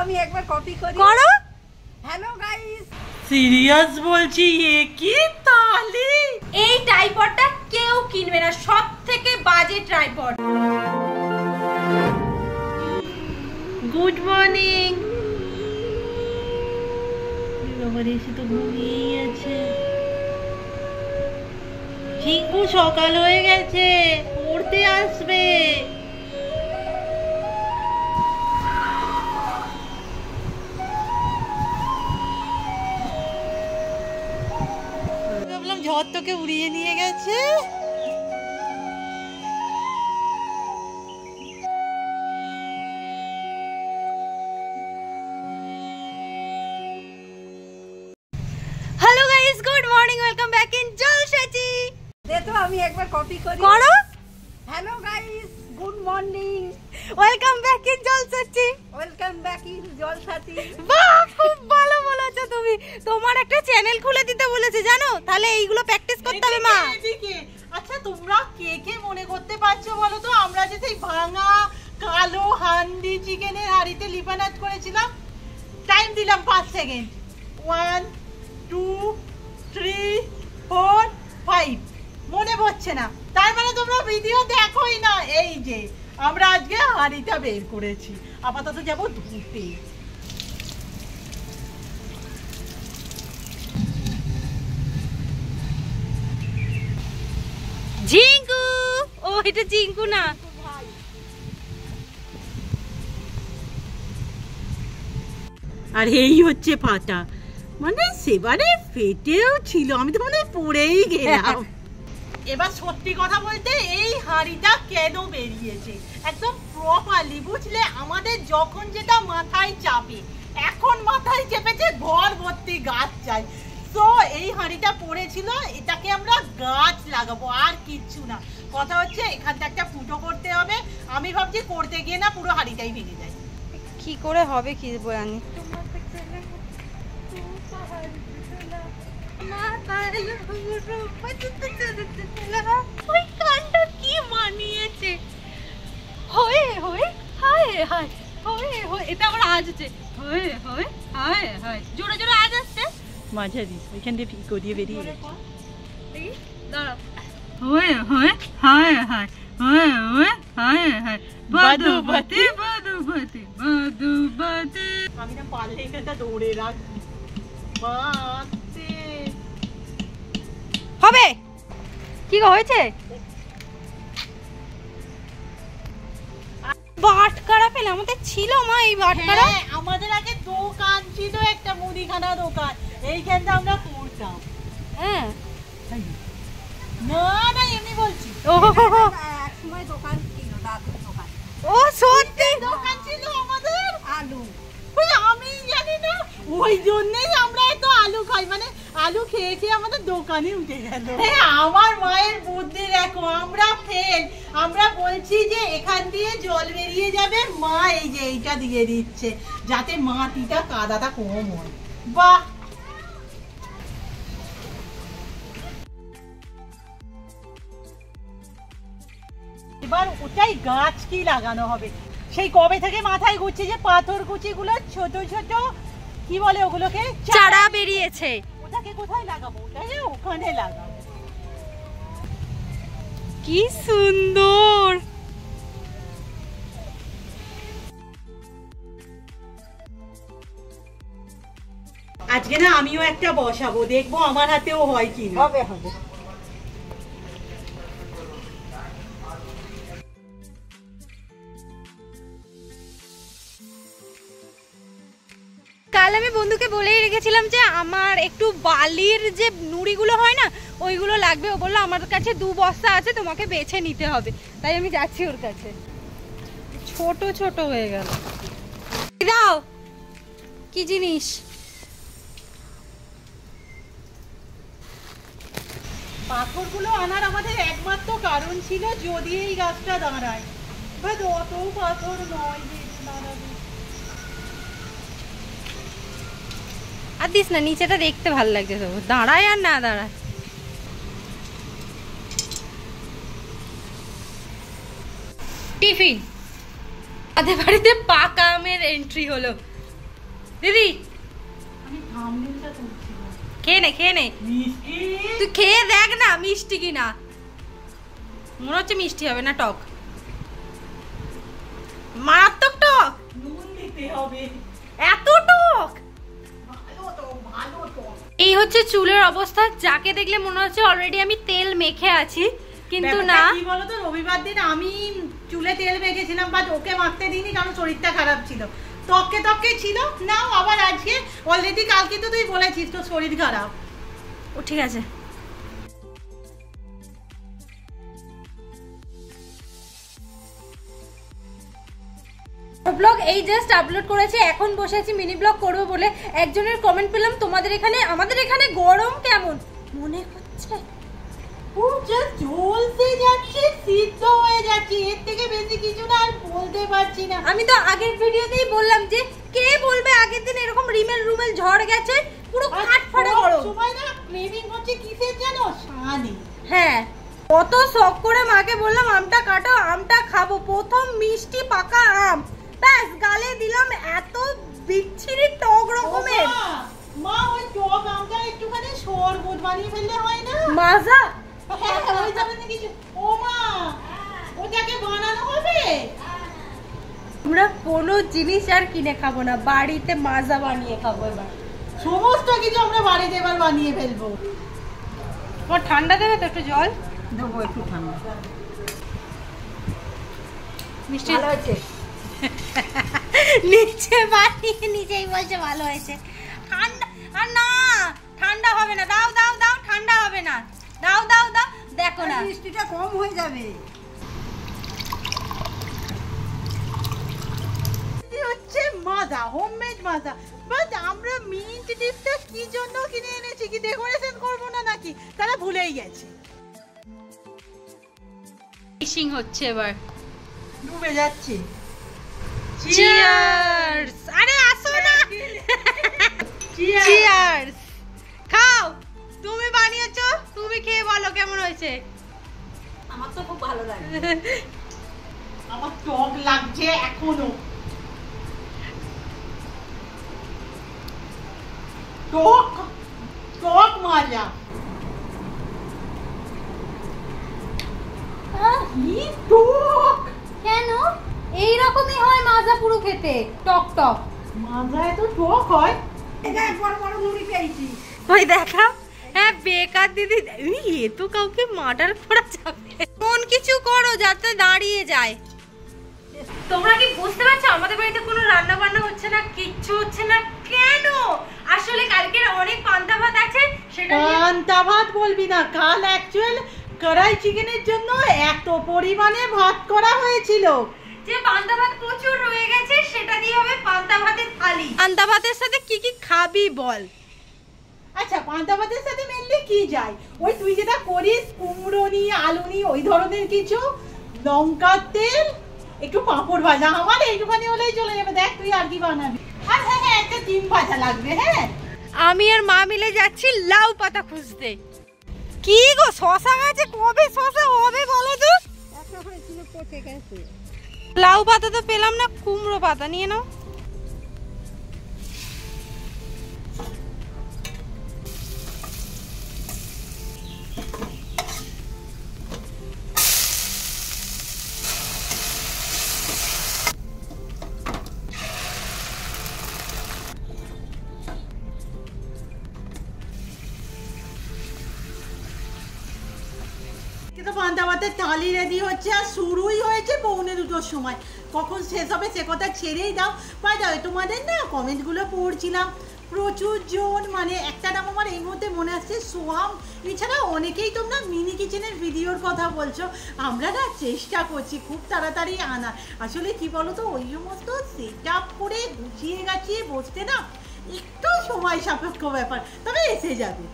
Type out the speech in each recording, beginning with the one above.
আমি একবার কপি করি। করো। হ্যালো গাইস, সিরিয়াস বলছি, এ কি তালি! এই ট্রাইপডটা কেউ কিনবে না, সবথেকে বাজে ট্রাইপড। Good morning. বাবার এসে তো ঘুমিয়েই আছে। ঝিঙ্কু সকাল হয়ে গেছে, পড়তে আসবে। ভাবলাম ঝড় তোকে উড়িয়ে নিয়ে গেছে। Hello guys, good morning, welcome back in জলসাচি। দে তো আমি একবার কপি করি। করো। Hello guys, good morning, welcome back in জলসাচি। ওয়েলকাম ব্যাক ইন জলসাচি। বাহ, খুব ভালো বলেছো তুমি। তোমার একটা চ্যানেল খুলে দিতে বলেছে জানো, তাহলে এইগুলো প্র্যাকটিস করতে হবে মা। আচ্ছা, তোমরা কে কে মনে করতে পারছো বলো তো, আমরা যে সেই ভাঙা কালো হান্ডি চিকেনের হাঁড়িতে লিপানাট করেছিলাম। টাইম দিলাম 5 সেকেন্ড। 1 2 3 4 5। মনে পড়ছে না, তার মানে তোমরা ভিডিও দেখোই না। এই যে আমরা আজকে হাঁড়িটা বের করেছি, আপাতত যাব ধুতে। ঝিঙ্কু, ও এটা ঝিঙ্কু না। আর এই হচ্ছে পাটা, মানে সেবারে ফেটেও ছিল, আমি তো মানে পড়েই গেলাম। এবার সত্যি কথা বলতে, এই হাঁড়িটা কেন বেরিয়েছে একদম প্রপারলি বুঝলে, আমাদের যখন যেটা মাথায় চাপে, এখন মাথায় চেপেছে ঘর ভর্তি গাছ চাই। তো এই হাঁড়িটা পড়েছিল, এটাকে আমরা গাছ লাগাবো, আর কিচ্ছু না। কথা হচ্ছে এখানটা একটা ফুটো করতে হবে। আমি ভাবছি করতে গিয়ে না পুরো হাঁড়িটাই ভেঙে যায়। কি করে হবে কি জানি। ওই গানটা কি মানিয়েছে, হয়ে হয়ে হায় হায়, হয়ে হয়ে, এটা আবার আজ হচ্ছে হয়ে হয়ে হায় হায়, জোরে জোরে আজ আসছে। মাঝারি ওইখান দিয়ে ফিকো দিয়ে বেরিয়ে গেছে। দাঁড়াও। হয়ে হয়ে হায় হায়, হয়ে হয়ে হায় হায়, বাদুবতি বাদুবতি বাদুবতি। আমি না পারলে এখানটা দৌড়ে রাখবি। বাতে হবে কি গো, হয়েছে? বাটকারা পেলে আমাদের ছিল মা, এই বাটকারা। আমাদের আগে দোকান ছিল, একটা মুদিখানা দোকান, এইখানটা আমরা করতাম। হ্যাঁ, না না এমনি বলছি। ও এক সময় দোকান ছিল, দাদুর দোকান। ও সত্যি দোকান ছিল আমাদের, আলু। ওই আমি জানি না, ওই জন্যই আমরা এত আলু খাই, মানে আলু খেয়ে খেয়ে আমাদের দোকানে উঠে গেল। আমার মায়ের বুদ্ধি দেখো, আমরা ফেল, আমরা বলছি যে এখান দিয়ে জল বেরিয়ে যাবে, মা এই যে এইটা দিয়ে দিচ্ছে যাতে মাটিটা কাদাটা কম হয়। বাহ, এবার ওটাই গাছ কি লাগানো হবে। সেই কবে থেকে মাথায় ঘুরছে যে পাথর কুচি গুলো ছোট ছোট, কি বলে ওগুলোকে, চারা বেরিয়েছে। ওটাকে কোথায় লাগাবো? ওটাকে ওখানে লাগাবো। কি সুন্দর। আজকে না আমিও একটা বসাবো, দেখবো আমার হাতেও হয় কিনা। হবে হবে। কাল আমি বন্ধুকে বলেই রেখেছিলাম যে আমার একটু বালির যে নুড়িগুলো হয় না, ওইগুলো লাগবে। ও বললো আমার কাছে 2 বস্তা আছে, তোমাকে বেছে নিতে হবে। তাই আমি যাচ্ছি ওর কাছে। ছোট ছোট হয়ে গেল। দাও, কি জিনিস? পাথরগুলো আনার আমাদের একমাত্র কারণ ছিল যদি এই গাছটা দাঁড়ায়, বাট অত পাথর নয় যে দাঁড়াবে। আর দিস না, নিচেটা দেখতে ভালো লাগছে, তো দাঁড়ায় আর না দাঁড়ায়। টিফিন, আমাদের বাড়িতে পাকা আমের এন্ট্রি হলো। দিদি আমি থাম্বনেলটা তুলছি না। খেয়ে নে খেয়ে নে, মিষ্টি তুই খেয়ে দেখ না মিষ্টি কিনা। মনে হচ্ছে মিষ্টি হবে না, টক, মারাত্মক টক। নুন দিতে হবে। এত টক, ভালো তো, ভালো তো। এই হচ্ছে চুলের অবস্থা। যাকে দেখলে মনে হচ্ছে অলরেডি আমি তেল মেখে আছি, কিন্তু না। ব্যাপারটা কি বলতো, রবিবার দিন আমি চুলে তেল মেখেছিলাম, বাট ওকে মাখতে দিইনি কারণ শরীরটা খারাপ ছিল। তককে ছিল না, আবার আজকে অলরেডি কালকে তো তুই বলেছিস তোর শরীর খারাপ। ও ঠিক আছে। ব্লগ এই জাস্ট আপলোড করেছি, এখন বসে আছি মিনি ব্লগ করবো বলে। একজনের কমেন্ট পেলাম, তোমাদের এখানে আমাদের এখানে গরম কেমন মনে হচ্ছে। ও জাস্ট জ্বলতে যাচ্ছে, সিদ্ধ হয়ে যাচ্ছে, এর থেকে বেশি কিছু না আর বলতে পারছি না। আমি তো আগের ভিডিওতেই বললাম যে কে বলবে আগের দিন এরকম রিমেল রুমেল ঝড় গেছে, পুরো কাঠ ফাটা গরম। সময় না ক্রেভিং হচ্ছে কিসের জানো, শানি। হ্যাঁ, কত শখ করে মাকে বললাম আমটা কাটো, আমটা খাবো। প্রথম মিষ্টি পাকা আম, ব্যাস গালে দিলাম, এত বিচ্ছিরি টক রকমের। মা ওই টক আমটা একটুখানি শরবত বানিয়ে ফেললে হয় না? মাজা হ্যাঁ, ওই যাবে না কিছু। ও মা, ওটাকে বানানো হবে। আমরা কোনো জিনিস আর কিনে খাবো না, বাড়িতে মাজা বানিয়ে খাবো এবার। সমস্ত কিছু আমরা বাড়িতে এবার বানিয়ে ফেলবো। তোমার ঠান্ডা দেবে তো একটু জল দেবো, একটু ঠান্ডা। মিষ্টি ভালো হয়েছে। নিচে বানিয়ে নিজেই বলছে ভালো হয়েছে। ঠান্ডা আর না, ঠান্ডা হবে না। দাও দাও দাও, ঠান্ডা হবে না। দাও দাও দাও, দেখো না মিষ্টিটা কম হয়ে যাবে। হচ্ছে মাজা, হোমমেড মাজা। বাট আমরা মিন্ট ডিপটা কি জন্য কিনে এনেছি, কি ডেকোরেশন করবো না নাকি, তারা ভুলেই গেছে। ফিশিং হচ্ছে এবার। ডুবে যাচ্ছে। চিয়ার্স! আরে আসো না। চিয়ার্স! খাও, তুমি বানিয়েছো, তুমি খেয়ে বলো কেমন হয়েছে। আমার তো খুব ভালো লাগে। আমার টক লাগছে এখনো। টক টক মাজা। কি টক! কেন এইরকমই হয় মাজা পুরো খেতে, টক টক। মাজা এত টক হয়? এটা বড় বড় মুড়ি পেয়েছি। ওই দেখা, হ্যাঁ বেকার দিদি, এ তো কাউকে মার্ডার করা যাবে। কোন কিছু করো যাতে দাঁড়িয়ে যায়। তোমরা কি বুঝতে পারছো আমাদের বাড়িতে কোনো রান্না বান্না হচ্ছে না, কিচ্ছু হচ্ছে না কেন? আসলে কালকের অনেক পান্তা ভাত আছে, সেটা পান্তা ভাত বলবি না, কাল অ্যাকচুয়াল কড়াই চিকেনের জন্য এত পরিমাণে ভাত করা হয়েছিল যে পান্তা ভাত প্রচুর রয়ে গেছে, সেটা দিয়ে হবে পান্তা ভাতের থালি। পান্তা ভাতের সাথে কি কি খাবি বল? আচ্ছা, পান্তা ভাতের সাথে মেনলি কি যায়? ওই তুই যেটা করিস, কুমড়োনি আলুনি ওই ধরনের কিছু, লঙ্কার তেল, একটু পাঁপড় ভাজা। আমার এইটুখানি হলেই চলে যাবে। দেখ তুই আর কি বানাবি। আর হ্যাঁ হ্যাঁ, একটা ডিম ভাজা লাগবে। হ্যাঁ, আমি আর মা মিলে যাচ্ছি লাউ পাতা খুঁজতে। কি গো, শশা গাছে কবে শশা হবে বলো তো? একটা হয়েছিল, পচে গেছে। লাউ পাতা তো পেলাম না, কুমড়ো পাতা নিয়ে নাও। কিন্তু পান্তা ভাতের থালি রেডি হচ্ছে, আর শুরুই হয়েছে 1:45-র সময়। কখন শেষ হবে সে কথা ছেড়েই দাও। বাই দাও, তোমাদের না কমেন্টগুলো পড়ছিলাম, প্রচুর জন, মানে একটা নাম আমার এই মুহূর্তে মনে আসছে, সোহাম। এছাড়া অনেকেই তোমরা মিনি কিচেনের ভিডিওর কথা বলছো। আমরা না চেষ্টা করছি খুব তাড়াতাড়ি আনার। আসলে কি বলো তো, ওই সমস্ত সেট আপ করে গুছিয়ে গাছিয়ে বসতে না একটু সময় সাপেক্ষ ব্যাপার, তবে এসে যাবে।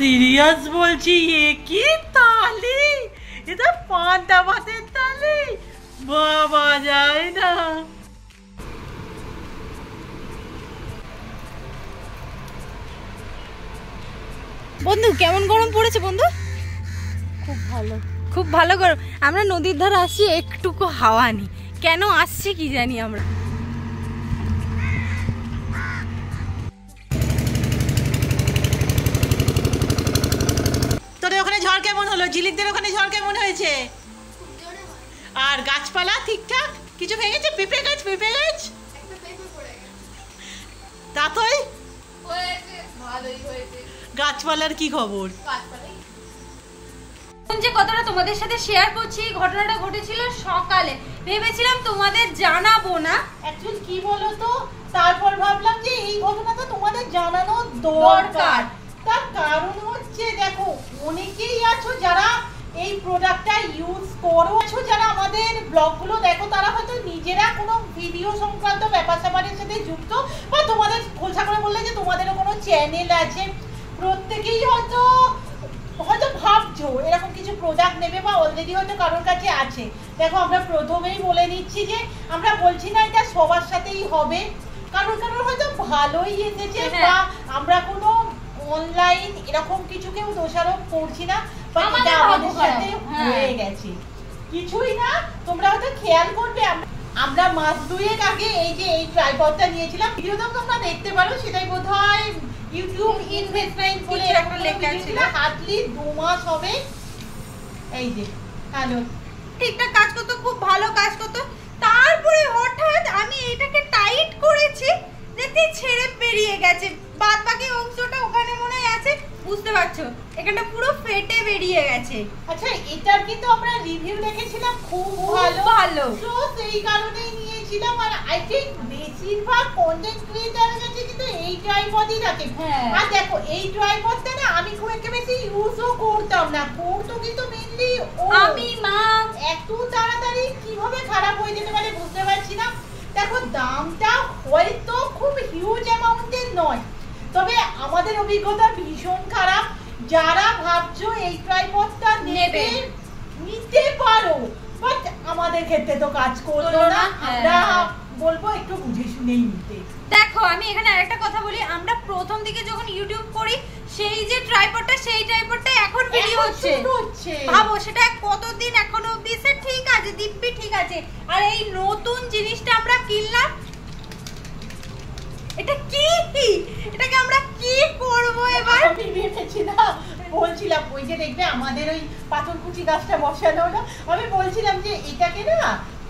সিরিয়াস বলছি, এ কি তালি? এটা পান্তা ভাতের তালি? বাবা যায় না। বন্ধু কেমন গরম পড়েছে বন্ধু? খুব ভালো। খুব ভালো গরম। আমরা নদীর ধারে আসছি, একটুকু হাওয়া নেই, কেন আসছে কি জানি আমরা। তোদের ওখানে ঝড় কেমন হলো? ঝিলিকদের ওখানে ঝড় কেমন হয়েছে? আর গাছপালা ঠিকঠাক কিছু ভেঙেছে? পেঁপে গাছ তাতই গাছপালার কি খবর? যে কথাটা তোমাদের সাথে শেয়ার করছি, ঘটনাটা ঘটেছিল সকালে, ভেবেছিলাম তোমাদের জানাবো না। অ্যাকচুয়ালি কি বলো তো, তারপর ভাবলাম যে এই ঘটনাটা তোমাদের জানানো দরকার। তার কারণ হচ্ছে দেখো, অনেকেই আছো যারা এই প্রোডাক্টটা ইউজ করো, যারা আমাদের ব্লগগুলো দেখো, তারা হয়তো নিজেরা কোনো ভিডিও সংক্রান্ত ব্যাপার স্যাপারের সাথে যুক্ত, বা তোমাদের খোলসা করে বললে যে তোমাদেরও কোনো চ্যানেল আছে, প্রত্যেকেই হয়তো ভাবছো এরকম কিছু প্রোডাক্ট নেবে, বা অলরেডি হয়তো কারোর কাছে আছে। দেখো আমরা প্রথমেই বলে নিচ্ছি যে আমরা বলছি না এটা সবার সাথেই হবে, কারোর হয়তো ভালোই এসেছে, বা আমরা কোনো অনলাইন এরকম কিছু কেউ দোষারোপ করছি না, বা এটা আমাদের সাথে হয়ে গেছে, কিছুই না। তোমরা হয়তো খেয়াল করবে, আমরা মাস দুয়েক আগে এই যে এই ট্রাইপডটা নিয়েছিলাম, ভিডিওটা তোমরা দেখতে পারো, সেটাই বোধহয় ইউটিউব ইনভেস্টমেন্ট বলে একটা লেখা ছিল, হার্ডলি 2 মাস হবে। এই যে হ্যালো, ঠিকঠাক কাজ করতো, খুব ভালো কাজ করতো, তারপরে হঠাৎ আমি এটাকে টাইট করেছি, দেখতে ছেড়ে বেরিয়ে গেছে, বাদ বাকি অংশটা ওখানে মনে হয় আছে, বুঝতে পারছো এখানটা পুরো ফেটে বেরিয়ে গেছে। আচ্ছা, এটার কিন্তু আমরা রিভিউ দেখেছিলাম খুব ভালো, তো সেই কারণেই নিয়েছিলাম। আর আই থিংক বেশিরভাগ কন্টেন্ট ক্রিয়েটরের কাছে কিন্তু এই ট্রাইপডই থাকে। আর দেখো এই ট্রাইপডটা না আমি খুব একটা বেশি ইউজও করতাম না, করতো কিন্তু মেইনলি আমি মা। এত তাড়াতাড়ি কিভাবে খারাপ হয়ে যেতে পারে বুঝতে পারছি না। দেখো দামটা হয়তো খুব হিউজ অ্যামাউন্টের নয়, তবে আমাদের অভিজ্ঞতা ভীষণ খারাপ। যারা ভাবছো এই ট্রাইপডটা নেবে, নিতে পারো, বাট আমাদের ক্ষেত্রে তো কাজ করলো না। আমরা বলবো একটু বুঝে শুনেই নিতে। দেখো আমি এখানে আরেকটা কথা বলি, আমরা প্রথম দিকে যখন ইউটিউব করি, সেই যে ট্রাইপডটা, সেই ট্রাইপডটা এখন ভিডিও হচ্ছে, ভাবো সেটা কতদিন এখনো অবধি সে ঠিক আছে, দিব্যি ঠিক আছে। আর এই নতুন জিনিসটা আমরা কিনলাম, এটা কি, এটাকে আমরা কি করব এবার? আমি ভেবেছি না, বলছিলাম ওই যে দেখবে আমাদের ওই পাথরকুচি গাছটা বসানো না, আমি বলছিলাম যে এটাকে না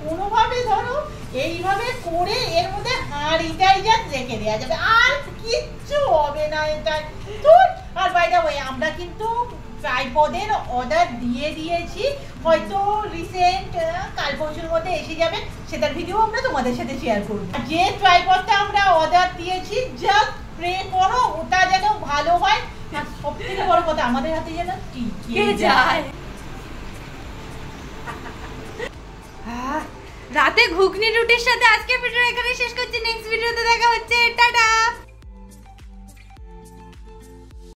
কোনোভাবে ধরো এইভাবে করে এর মধ্যে হাঁড়িটাই যা রেখে দেওয়া যাবে, আর কিচ্ছু হবে না এটা। আর বাই দ্য ওয়ে আমরা কিন্তু ট্রাইপডের অর্ডার দিয়ে দিয়েছি, হয়তো রিসেন্ট কাল পরশুর মধ্যে এসে যাবে, সেটার ভিডিও আমরা তোমাদের সাথে শেয়ার করব। যে ট্রাইপডটা আমরা অর্ডার দিয়েছি জাস্ট প্রে করো ওটা যেন ভালো হয়, আর সবথেকে বড় কথা আমাদের হাতে যেন টিকে যায়। রাতে ঘুগনি রুটির সাথে আজকে ভিডিও এখানে শেষ করছি, নেক্সট ভিডিওতে দেখা হচ্ছে, টাটা।